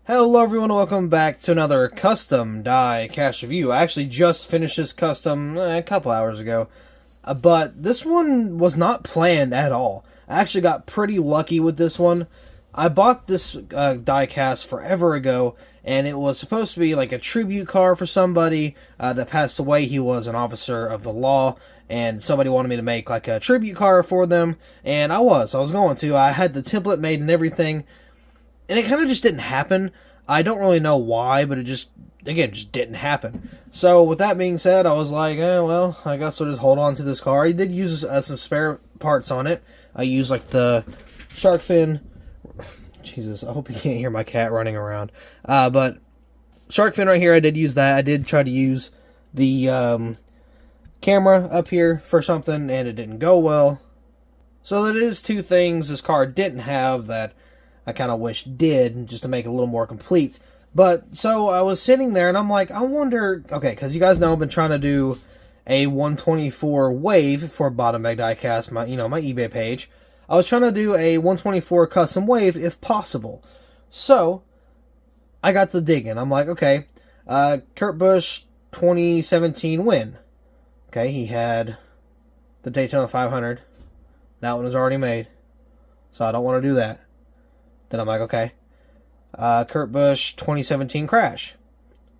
Hello everyone, welcome back to another custom die-cast review. I actually just finished this custom a couple hours ago, but this one was not planned at all. I actually got pretty lucky with this one. I bought this die-cast forever ago, and it was supposed to be like a tribute car for somebody that passed away. He was an officer of the law, and somebody wanted me to make like a tribute car for them, and I was going to. I had the template made and everything. And it kind of just didn't happen. I don't really know why, but it just didn't happen. So, with that being said, I was like, well, I guess I'll just hold on to this car. I did use some spare parts on it. I used, like, the shark fin. Jesus, I hope you can't hear my cat running around. But, shark fin right here, I did use that. I did try to use the camera up here for something, and it didn't go well. So, that is two things this car didn't have that I kind of wish did, just to make it a little more complete. But, so I was sitting there, and I'm like, I wonder, okay, because you guys know I've been trying to do a 124 wave for Bottom Bag Diecast, my eBay page. I was trying to do a 124 custom wave, if possible. So, I got to digging. I'm like, okay, Kurt Busch 2017 win. Okay, he had the Daytona 500. That one was already made, so I don't want to do that. Then I'm like, okay. Kurt Busch 2017 crash.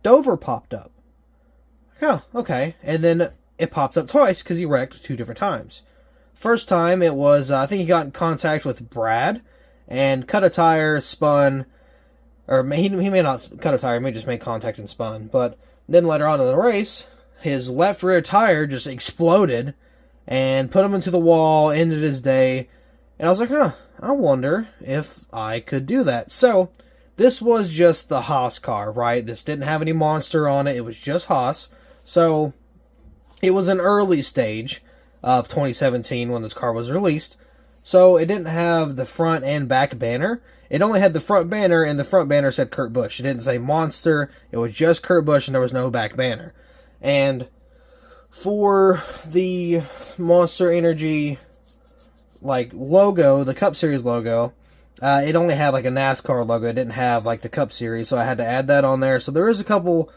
Dover popped up. Oh, okay. And then it popped up twice because he wrecked two different times. First time it was, I think he got in contact with Brad and cut a tire, spun, or he may not cut a tire, he may just make contact and spun. But then later on in the race, his left rear tire just exploded and put him into the wall, ended his day. And I was like, I wonder if I could do that. So, this was just the Haas car, right? This didn't have any monster on it. It was just Haas. So, it was an early stage of 2017 when this car was released. So, it didn't have the front and back banner. It only had the front banner, and the front banner said Kurt Busch. It didn't say monster. It was just Kurt Busch, and there was no back banner. And for the Monster Energy logo, the Cup Series logo, it only had like a NASCAR logo. It didn't have like the Cup Series, so I had to add that on there. So there is a couple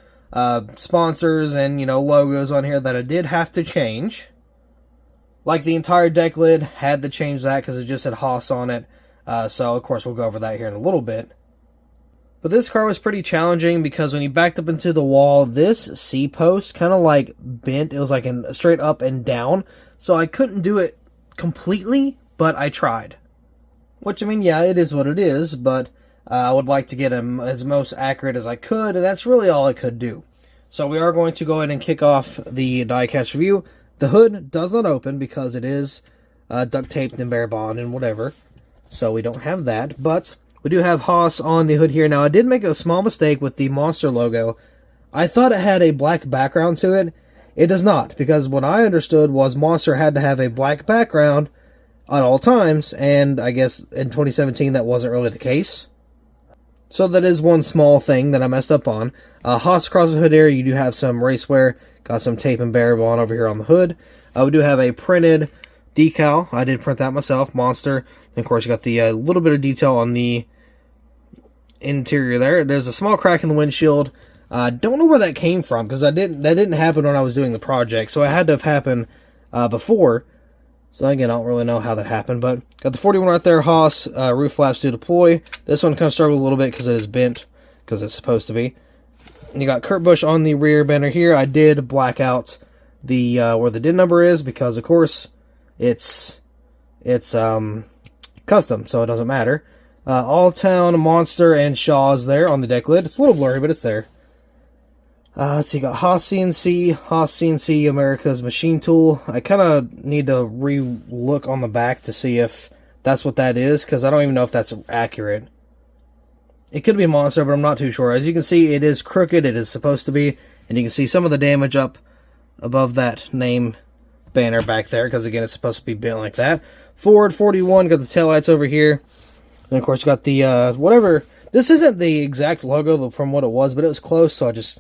sponsors and logos on here that I did have to change. Like the entire deck lid, had to change that because it just had Haas on it. So of course we'll go over that here in a little bit. But this car was pretty challenging because when you backed up into the wall, this C-post kind of like bent. It was like straight up and down, so I couldn't do it completely, but I tried. Which, I mean, yeah, it is what it is, but I would like to get him as most accurate as I could, and that's really all I could do. So we are going to go ahead and kick off the die-cast review. The hood does not open because it is duct taped and bare bond and whatever, so we don't have that, but we do have Haas on the hood here. Now, I did make a small mistake with the Monster logo. I thought it had a black background to it. It does not, because what I understood was Monster had to have a black background at all times, and I guess in 2017 that wasn't really the case. So that is one small thing that I messed up on. Haas across the hood area, you do have some racewear, got some tape and bare bond over here on the hood. We do have a printed decal. I did print that myself, Monster. And of course you got the little bit of detail on the interior there. There's a small crack in the windshield. Don't know where that came from, because that didn't happen when I was doing the project, so it had to have happened before. So again, I don't really know how that happened, but got the 41 right there, Haas, roof flaps to deploy. This one kind of struggled a little bit because it is bent, because it's supposed to be. And you got Kurt Busch on the rear banner here. I did black out the where the DIN number is, because of course it's custom, so it doesn't matter. All Town, Monster, and Shaw's there on the deck lid. It's a little blurry, but it's there. Let's see, got Haas CNC, America's Machine Tool. I kind of need to re-look on the back to see if that's what that is, because I don't even know if that's accurate. It could be Monster, but I'm not too sure. As you can see, it is crooked. It is supposed to be, and you can see some of the damage up above that name banner back there, because again, it's supposed to be bent like that. Ford 41, got the taillights over here. And of course, you got the, whatever. This isn't the exact logo from what it was, but it was close, so I just...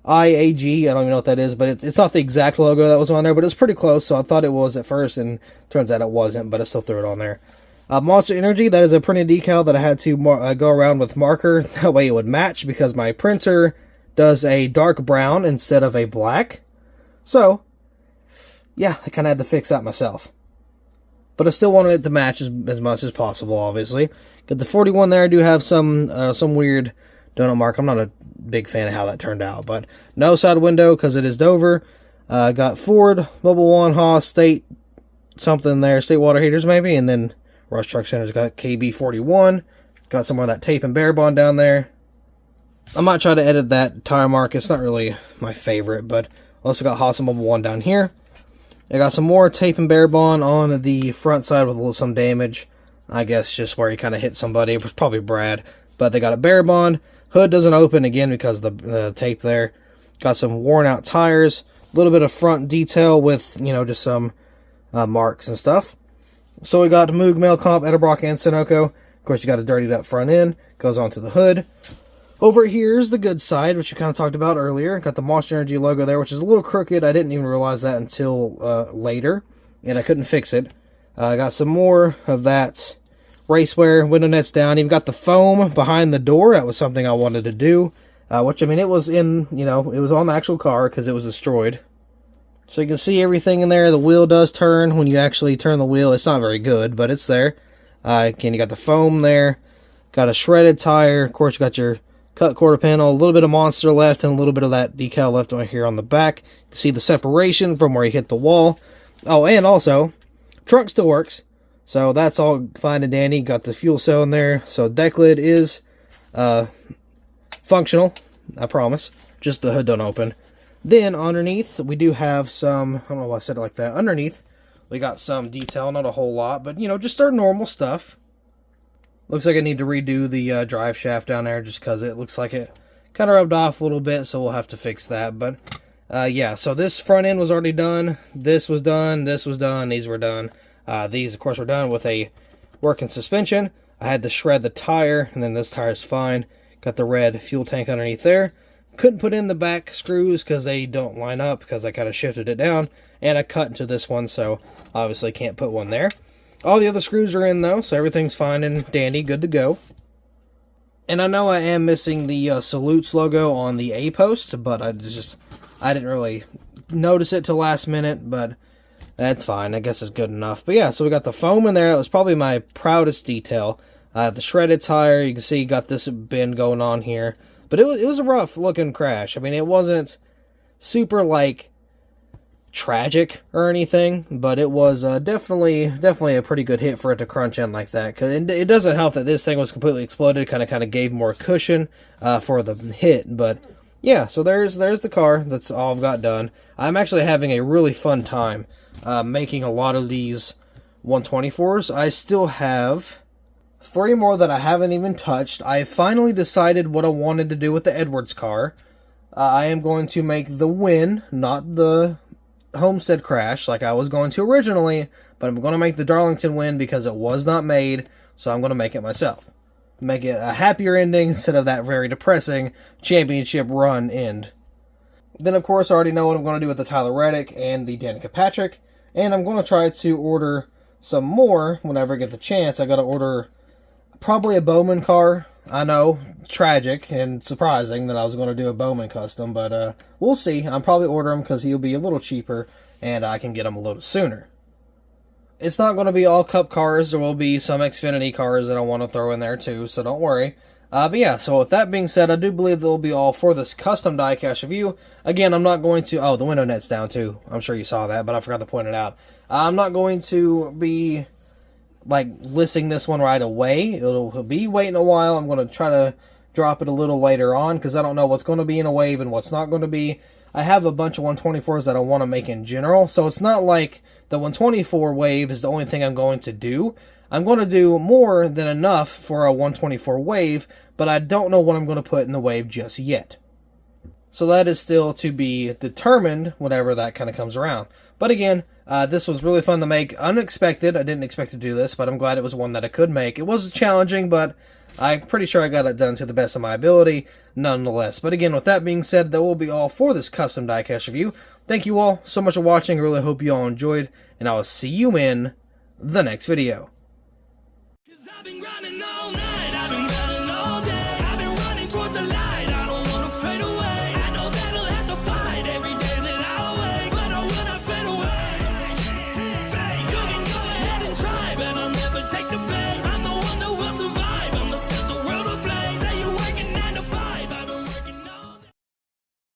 IAG, I don't even know what that is, but it's not the exact logo that was on there, but it's pretty close, so I thought it was at first, and turns out it wasn't, but I still threw it on there. Monster Energy, that is a printed decal that I had to go around with marker. That way it would match because my printer does a dark brown instead of a black. So, yeah, I kind of had to fix that myself. But I still wanted it to match as much as possible, obviously. Got the 41 there. I do have some weird donut mark. I'm not a big fan of how that turned out. But no side window because it is Dover. Got Ford, Bubble One, Haas, State, something there. State water heaters maybe. And then Rush Truck Center's got KB41. Got some more of that tape and bear bond down there. I might try to edit that tire mark. It's not really my favorite. But also got Haas and Bubble One down here. I got some more tape and bear bond on the front side with some damage. I guess just where he kind of hit somebody. It was probably Brad. But they got a bear bond. Hood doesn't open again because of the tape there. Got some worn out tires. A little bit of front detail with, just some marks and stuff. So we got Moog, Mail Comp, Edelbrock, and Sunoco. Of course, you got a dirtied up front end. Goes onto the hood. Over here is the good side, which we kind of talked about earlier. Got the Monster Energy logo there, which is a little crooked. I didn't even realize that until later, and I couldn't fix it. Got some more of that raceware, window nets down. Even got the foam behind the door. That was something I wanted to do, which, it was in, it was on the actual car because it was destroyed. So you can see everything in there. The wheel does turn when you actually turn the wheel. It's not very good, but it's there. Again, you got the foam there. Got a shredded tire. Of course, you got your cut quarter panel, a little bit of Monster left, and a little bit of that decal left right here on the back. You can see the separation from where he hit the wall. Oh, and also, trunk still works. So that's all fine and dandy. Got the fuel cell in there. So deck lid is functional, I promise. Just the hood don't open. Then underneath, we do have some, I don't know why I said it like that. Underneath, we got some detail, not a whole lot, but, just our normal stuff. Looks like I need to redo the drive shaft down there just because it looks like it kind of rubbed off a little bit, so we'll have to fix that. But, yeah, so this front end was already done. This was done. This was done. These were done. These, of course, were done with a working suspension. I had to shred the tire, and then this tire's fine. Got the red fuel tank underneath there. Couldn't put in the back screws because they don't line up because I kind of shifted it down. And I cut into this one, so obviously can't put one there. All the other screws are in, though, so everything's fine and dandy, good to go. And I know I am missing the Salutes logo on the A-post, but I didn't really notice it till last minute, but that's fine. I guess it's good enough. But yeah, so we got the foam in there. That was probably my proudest detail. The shredded tire, you can see got this bend going on here. But it was a rough-looking crash. It wasn't super, tragic or anything, but it was definitely a pretty good hit for it to crunch in like that. Because it doesn't help that this thing was completely exploded. Kind of gave more cushion for the hit. But yeah, so there's the car. That's all I've got done. I'm actually having a really fun time making a lot of these 124s. I still have 3 more that I haven't even touched. I finally decided what I wanted to do with the Edwards car. I am going to make the Win, not the Homestead Crash like I was going to originally, but I'm going to make the Darlington Win because it was not made, so I'm going to make it myself. Make it a happier ending instead of that very depressing championship run end. Then, of course, I already know what I'm going to do with the Tyler Reddick and the Danica Patrick, and I'm going to try to order some more whenever I get the chance. I got to order probably a Bowman car. I know, tragic and surprising that I was going to do a Bowman custom, but we'll see. I'll probably order him because he'll be a little cheaper, and I can get him a little sooner. It's not going to be all Cup cars. There will be some Xfinity cars that I want to throw in there too, so don't worry. But yeah, so with that being said, I do believe they'll be all for this custom diecast review. Again, I'm not going to... Oh, the window net's down too. I'm sure you saw that, but I forgot to point it out. I'm not going to be listing this one right away. It'll be waiting a while. I'm going to try to drop it a little later on because I don't know what's going to be in a wave and what's not going to be. I have a bunch of 124s that I want to make in general, so it's not like the 124 wave is the only thing I'm going to do. I'm going to do more than enough for a 124 wave, but I don't know what I'm going to put in the wave just yet. So that is still to be determined whenever that kind of comes around. But again, this was really fun to make. Unexpected. I didn't expect to do this, but I'm glad it was one that I could make. It was challenging, but I'm pretty sure I got it done to the best of my ability nonetheless. But again, with that being said, that will be all for this custom diecast review. Thank you all so much for watching. I really hope you all enjoyed, and I will see you in the next video. been grinding all night. I've been